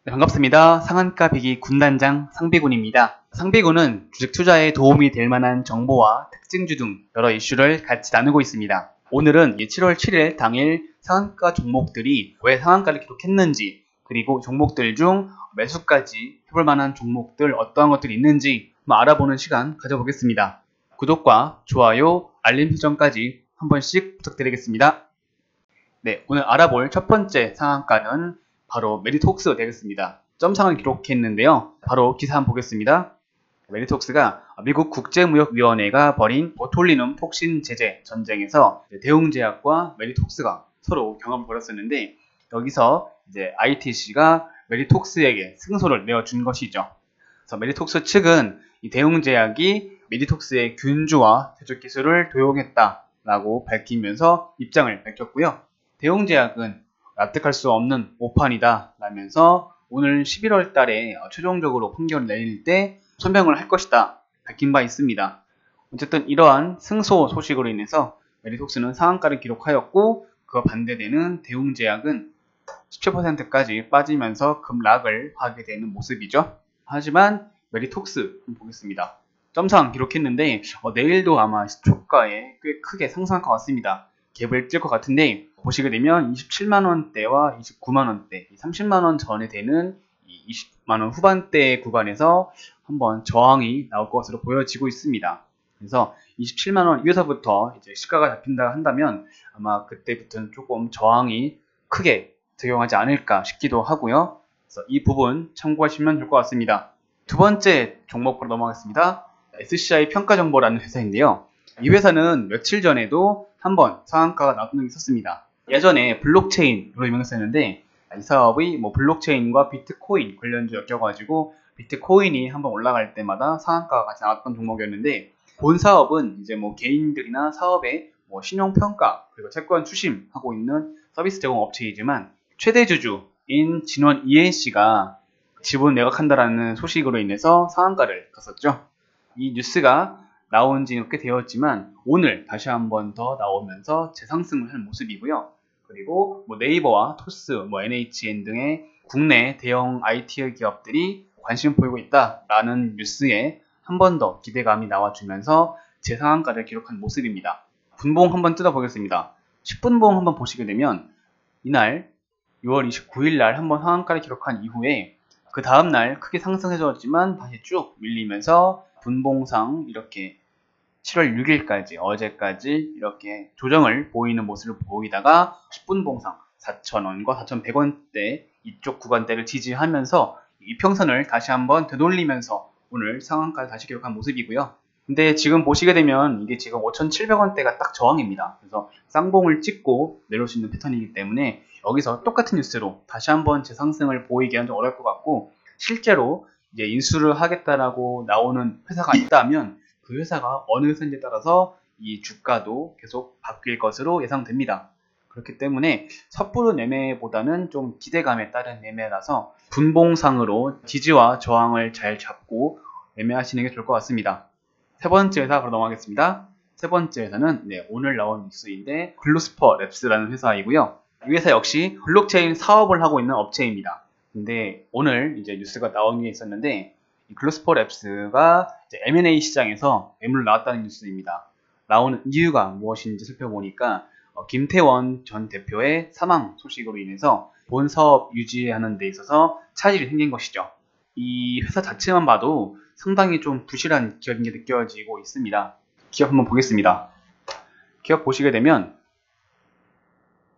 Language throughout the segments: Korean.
네, 반갑습니다. 상한가 비기 군단장 상비군입니다. 상비군은 주식 투자에 도움이 될 만한 정보와 특징주 등 여러 이슈를 같이 나누고 있습니다. 오늘은 7월 7일 당일 상한가 종목들이 왜 상한가를 기록했는지, 그리고 종목들 중 매수까지 해볼 만한 종목들 어떠한 것들이 있는지 한번 알아보는 시간 가져보겠습니다. 구독과 좋아요, 알림 설정까지 한 번씩 부탁드리겠습니다. 네, 오늘 알아볼 첫 번째 상한가는 바로 메리톡스 되겠습니다. 점상을 기록했는데요. 바로 기사 한번 보겠습니다. 메리톡스가 미국 국제무역위원회가 벌인 보톨리눔 톡신 제재 전쟁에서 대웅제약과 메리톡스가 서로 경합을 벌였었는데, 여기서 이제 ITC가 메리톡스에게 승소를 내어준 것이죠. 그래서 메리톡스 측은 이 대웅제약이 메리톡스의 균주와 제조 기술을 도용했다라고 밝히면서 입장을 밝혔고요. 대웅제약은 납득할 수 없는 오판이다 라면서 오늘 11월 달에 최종적으로 판결을 내릴 때 소명을 할 것이다 밝힌 바 있습니다. 어쨌든 이러한 승소 소식으로 인해서 메리톡스는 상한가를 기록하였고, 그와 반대되는 대웅제약은 17%까지 빠지면서 급락을 하게 되는 모습이죠. 하지만 메리톡스 한번 보겠습니다. 점상 기록했는데 내일도 아마 시초가에 꽤 크게 상승할 것 같습니다. 갭을 찔 것 같은데, 보시게 되면 27만원대와 29만원대, 30만원 전에 되는 20만원 후반대 구간에서 한번 저항이 나올 것으로 보여지고 있습니다. 그래서 27만원 위에서부터 이제 시가가 잡힌다 한다면 아마 그때부터는 조금 저항이 크게 적용하지 않을까 싶기도 하고요. 그래서 이 부분 참고하시면 좋을 것 같습니다. 두 번째 종목으로 넘어가겠습니다. SCI 평가정보라는 회사인데요. 이 회사는 며칠 전에도 한번 상한가가 나온 적이 있었습니다. 예전에 블록체인으로 유명했었는데, 이 사업이 블록체인과 비트코인 관련주 엮여가지고 비트코인이 한번 올라갈 때마다 상한가가 같이 나왔던 종목이었는데, 본 사업은 이제 개인들이나 사업의 신용평가 그리고 채권 추심하고 있는 서비스 제공 업체이지만, 최대 주주인 진원 ENC가 지분 매각한다라는 소식으로 인해서 상한가를 갔었죠. 이 뉴스가 나온 지는 꽤 되었지만 오늘 다시 한번 더 나오면서 재상승을 한 모습이고요. 그리고 네이버와 토스, NHN 등의 국내 대형 IT 기업들이 관심을 보이고 있다라는 뉴스에 한 번 더 기대감이 나와주면서 재상한가를 기록한 모습입니다. 분봉 한번 뜯어보겠습니다. 10분봉 한번 보시게 되면 이날 6월 29일 날 한번 상한가를 기록한 이후에 그 다음날 크게 상승해줬지만 다시 쭉 밀리면서 분봉상 이렇게 7월 6일까지 어제까지 이렇게 조정을 보이는 모습을 보이다가 10분 봉상 4,000원과 4,100원대 이쪽 구간대를 지지하면서 이평선을 다시 한번 되돌리면서 오늘 상한가를 다시 기록한 모습이고요. 근데 지금 보시게 되면 이게 지금 5,700원대가 딱 저항입니다. 그래서 쌍봉을 찍고 내려올 수 있는 패턴이기 때문에 여기서 똑같은 뉴스로 다시 한번 재상승을 보이기는 좀 어려울 것 같고, 실제로 이제 인수를 하겠다라고 나오는 회사가 있다면 그 회사가 어느 회사인지에 따라서 이 주가도 계속 바뀔 것으로 예상됩니다. 그렇기 때문에 섣부른 매매보다는 좀 기대감에 따른 매매라서 분봉상으로 지지와 저항을 잘 잡고 매매하시는 게 좋을 것 같습니다. 세 번째 회사 바로 넘어가겠습니다. 세 번째 회사는 오늘 나온 뉴스인데 글루스퍼랩스라는 회사이고요. 이 회사 역시 블록체인 사업을 하고 있는 업체입니다. 근데 오늘 이제 뉴스가 나온 게 있었는데, 이 글루스퍼랩스가 M&A 시장에서 매물로 나왔다는 뉴스입니다. 나오는 이유가 무엇인지 살펴보니까 김태원 전 대표의 사망 소식으로 인해서 본 사업 유지하는 데 있어서 차질이 생긴 것이죠. 이 회사 자체만 봐도 상당히 좀 부실한 기업인 게 느껴지고 있습니다. 기업 한번 보겠습니다. 기업 보시게 되면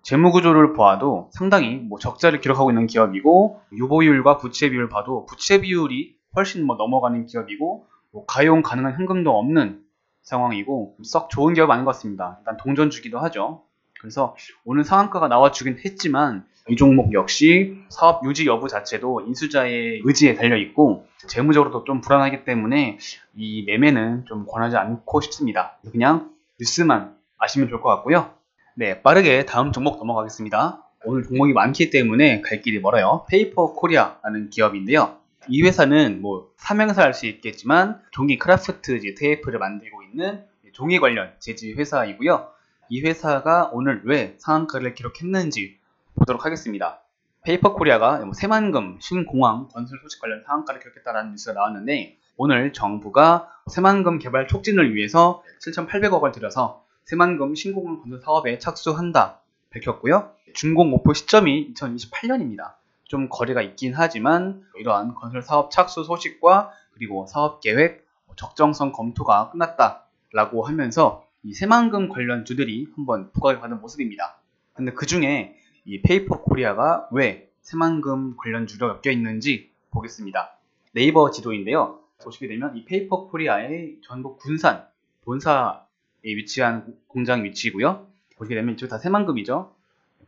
재무구조를 보아도 상당히 적자를 기록하고 있는 기업이고, 유보율과 부채 비율을 봐도 부채 비율이 훨씬 넘어가는 기업이고, 가용 가능한 현금도 없는 상황이고 썩 좋은 기업 아닌 것 같습니다. 일단 동전주기도 하죠. 그래서 오늘 상한가가 나와주긴 했지만 이 종목 역시 사업 유지 여부 자체도 인수자의 의지에 달려있고 재무적으로도 좀 불안하기 때문에 이 매매는 좀 권하지 않고 싶습니다. 그냥 뉴스만 아시면 좋을 것 같고요. 네, 빠르게 다음 종목 넘어가겠습니다. 오늘 종목이 많기 때문에 갈 길이 멀어요. 페이퍼 코리아라는 기업인데요. 이 회사는 삼행사 할 수 있겠지만 종이 크라프트 테이프를 만들고 있는 종이 관련 제지 회사이고요. 이 회사가 오늘 왜 상한가를 기록했는지 보도록 하겠습니다. 페이퍼코리아가 새만금 신공항 건설 소식 관련 상한가를 기록했다는 뉴스가 나왔는데, 오늘 정부가 새만금 개발 촉진을 위해서 7,800억 원을 들여서 새만금 신공항 건설 사업에 착수한다 밝혔고요. 준공 목표 시점이 2028년입니다. 좀 거리가 있긴 하지만 이러한 건설 사업 착수 소식과 그리고 사업 계획 적정성 검토가 끝났다라고 하면서 이 새만금 관련주들이 한번 부각을 받은 모습입니다. 근데 그 중에 이 페이퍼코리아가 왜 새만금 관련주로 엮여 있는지 보겠습니다. 네이버 지도인데요. 보시게 되면 이 페이퍼코리아의 전북 군산 본사에 위치한 공장 위치고요. 보시게 되면 이쪽 다 새만금이죠.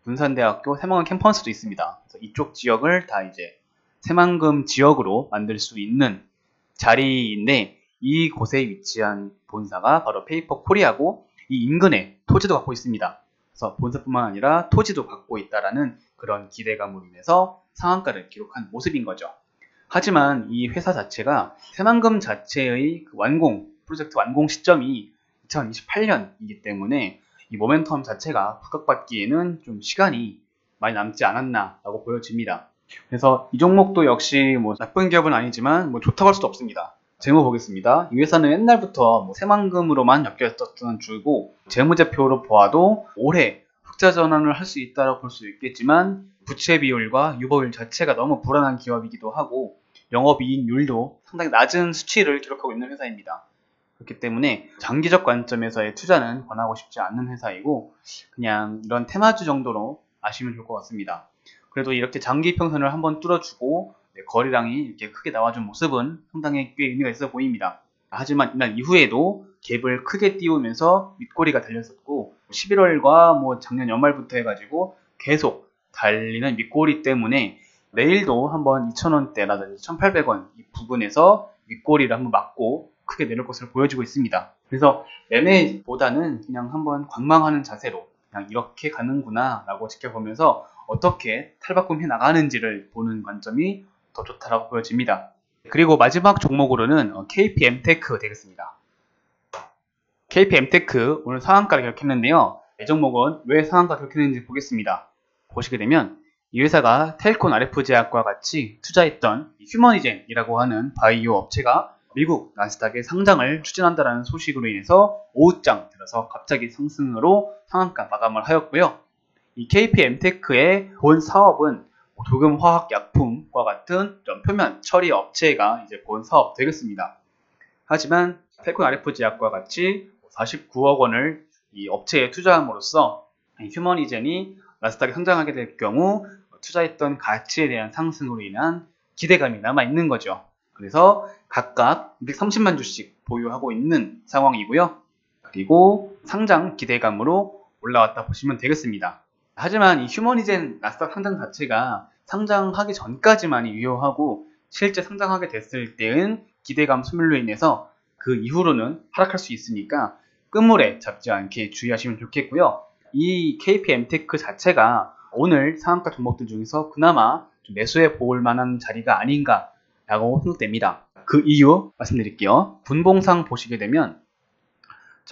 군산대학교 새만금 캠퍼스도 있습니다. 그래서 이쪽 지역을 다 이제 새만금 지역으로 만들 수 있는 자리인데, 이곳에 위치한 본사가 바로 페이퍼코리아고 이 인근에 토지도 갖고 있습니다. 그래서 본사뿐만 아니라 토지도 갖고 있다라는 그런 기대감으로 인해서 상한가를 기록한 모습인 거죠. 하지만 이 회사 자체가 새만금 자체의 그 프로젝트 완공 시점이 2028년이기 때문에 이 모멘텀 자체가 부각받기에는 좀 시간이 많이 남지 않았나라고 보여집니다. 그래서 이 종목도 역시 나쁜 기업은 아니지만 좋다고 할 수도 없습니다. 재무 보겠습니다. 이 회사는 옛날부터 새만금으로만 엮여있었던 주고, 재무제표로 보아도 올해 흑자 전환을 할 수 있다고 볼 수 있겠지만 부채 비율과 유보율 자체가 너무 불안한 기업이기도 하고 영업이익률도 상당히 낮은 수치를 기록하고 있는 회사입니다. 그렇기 때문에 장기적 관점에서의 투자는 권하고 싶지 않는 회사이고, 그냥 이런 테마주 정도로 아시면 좋을 것 같습니다. 그래도 이렇게 장기 평선을 한번 뚫어주고 거래량이 이렇게 크게 나와준 모습은 상당히 꽤 의미가 있어 보입니다. 하지만 이날 이후에도 갭을 크게 띄우면서 윗꼬리가 달렸었고, 11월과 작년 연말부터 해가지고 계속 달리는 윗꼬리 때문에 내일도 한번 2,000원대라든지 1,800원 이 부분에서 윗꼬리를 한번 맞고 크게 내릴 것으로 보여지고 있습니다. 그래서 매매보다는 그냥 한번 관망하는 자세로 그냥 이렇게 가는구나 라고 지켜보면서 어떻게 탈바꿈해 나가는지를 보는 관점이 더 좋다라고 보여집니다. 그리고 마지막 종목으로는 KPM테크 되겠습니다. KPM테크 오늘 상한가를 기록했는데요. 이 종목은 왜 상한가 기록했는지 보겠습니다. 보시게 되면 이 회사가 텔콘 RF제약과 같이 투자했던 휴머니젠이라고 하는 바이오 업체가 미국 나스닥에 상장을 추진한다는 소식으로 인해서 오후장 들어서 갑자기 상승으로 상한가 마감을 하였고요. 이 KPM테크의 본 사업은 도금화학약품과 같은 표면 처리 업체가 이제 본 사업 되겠습니다. 하지만 텔콘 RF제약과 같이 49억 원을 이 업체에 투자함으로써 휴머니젠이 나스닥에 상장하게 될 경우 투자했던 가치에 대한 상승으로 인한 기대감이 남아있는 거죠. 그래서 각각 230만 주씩 보유하고 있는 상황이고요. 그리고 상장 기대감으로 올라왔다 보시면 되겠습니다. 하지만 이 휴머니젠 나스닥 상장 자체가 상장하기 전까지만이 유효하고, 실제 상장하게 됐을 때는 기대감 소멸로 인해서 그 이후로는 하락할 수 있으니까 끝물에 잡지 않게 주의하시면 좋겠고요. 이 KPM테크 자체가 오늘 상한가 종목들 중에서 그나마 좀 매수해 볼 만한 자리가 아닌가 라고 생각됩니다. 그 이유 말씀드릴게요. 분봉상 보시게 되면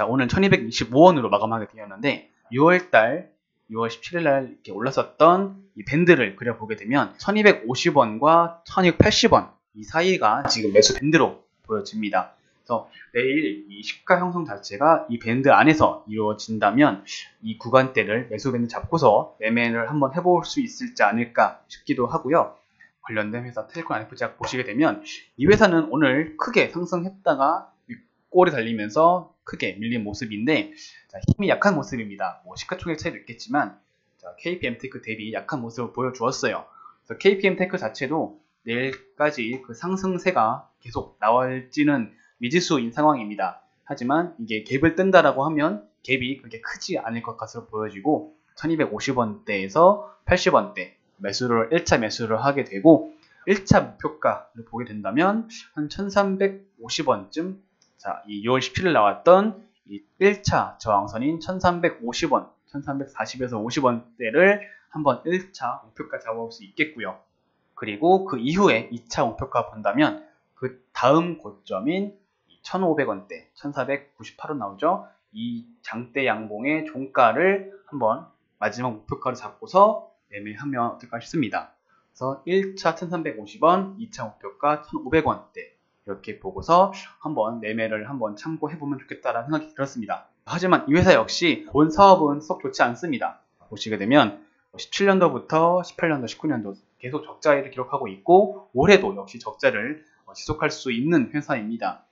오늘 1225원으로 마감하게 되었는데 6월 17일날 이렇게 올랐었던 이 밴드를 그려보게 되면 1250원과 1280원 이 사이가 지금 매수 밴드로 보여집니다. 그래서 내일 이 시가 형성 자체가 이 밴드 안에서 이루어진다면 이 구간대를 매수 밴드 잡고서 매매를 한번 해볼 수 있을지 않을까 싶기도 하고요. 관련된 회사 텔콘 RF제약 보시게 되면 이 회사는 오늘 크게 상승했다가 윗골이 달리면서 크게 밀린 모습인데 힘이 약한 모습입니다. 시가총액 차이도 있겠지만 KPM테크 대비 약한 모습을 보여주었어요. 그래서 KPM테크 자체도 내일까지 그 상승세가 계속 나올지는 미지수인 상황입니다. 하지만 이게 갭을 뜬다라고 하면 갭이 그렇게 크지 않을 것 같아서 보여지고 1250원대에서 80원대 매수를 1차 매수를 하게 되고, 1차 목표가를 보게 된다면 한 1350원쯤 이 6월 17일 나왔던 이 1차 저항선인 1350원 1340에서 50원대를 한번 1차 목표가 잡아볼 수 있겠고요. 그리고 그 이후에 2차 목표가 본다면 그 다음 고점인 1500원대 1498원 나오죠. 이 장대 양봉의 종가를 한번 마지막 목표가로 잡고서 매매하면 어떨까 싶습니다. 그래서 1차 1350원, 2차 목표가 1500원대 이렇게 보고서 한번 매매를 한번 참고해보면 좋겠다라는 생각이 들었습니다. 하지만 이 회사 역시 본 사업은 썩 좋지 않습니다. 보시게 되면 17년도부터 18년도, 19년도 계속 적자를 기록하고 있고 올해도 역시 적자를 지속할 수 있는 회사입니다.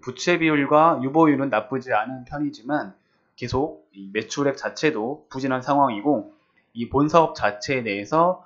부채 비율과 유보율은 나쁘지 않은 편이지만 계속 이 매출액 자체도 부진한 상황이고 이 본 사업 자체에 대해서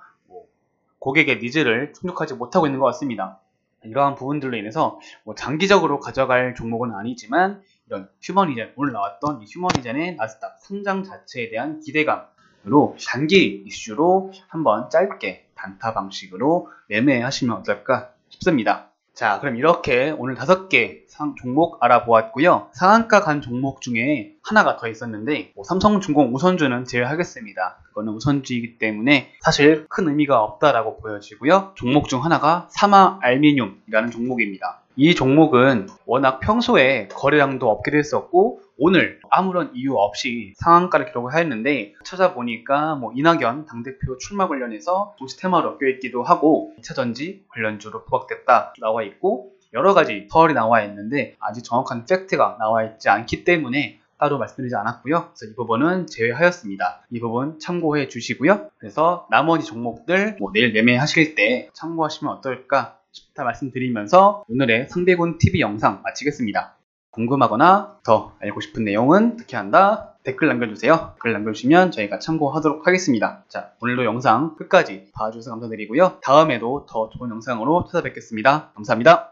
고객의 니즈를 충족하지 못하고 있는 것 같습니다. 이러한 부분들로 인해서 장기적으로 가져갈 종목은 아니지만 이런 휴머니젠, 오늘 나왔던 이 휴머니젠의 나스닥 상장 자체에 대한 기대감으로 단기 이슈로 한번 짧게 단타 방식으로 매매하시면 어떨까 싶습니다. 자, 그럼 이렇게 오늘 5개 종목 알아보았고요. 상한가 간 종목 중에 하나가 더 있었는데 삼성중공 우선주는 제외하겠습니다. 그거는 우선주이기 때문에 사실 큰 의미가 없다라고 보여지고요. 종목 중 하나가 사마알미늄이라는 종목입니다. 이 종목은 워낙 평소에 거래량도 없게 됐었고 오늘 아무런 이유 없이 상한가를 기록을 하였는데 찾아보니까 이낙연 당대표 출마 관련해서 도시 테마로 껴있기도 하고 2차전지 관련주로 부각됐다 나와 있고 여러가지 설이 나와 있는데 아직 정확한 팩트가 나와 있지 않기 때문에 따로 말씀드리지 않았고요. 그래서 이 부분은 제외하였습니다. 이 부분 참고해 주시고요. 그래서 나머지 종목들 내일 매매하실 때 참고하시면 어떨까 싶다 말씀드리면서 오늘의 상배군 TV 영상 마치겠습니다. 궁금하거나 더 알고 싶은 내용은 어떻게 한다? 댓글 남겨주세요. 댓글 남겨주시면 저희가 참고하도록 하겠습니다. 자, 오늘도 영상 끝까지 봐주셔서 감사드리고요. 다음에도 더 좋은 영상으로 찾아뵙겠습니다. 감사합니다.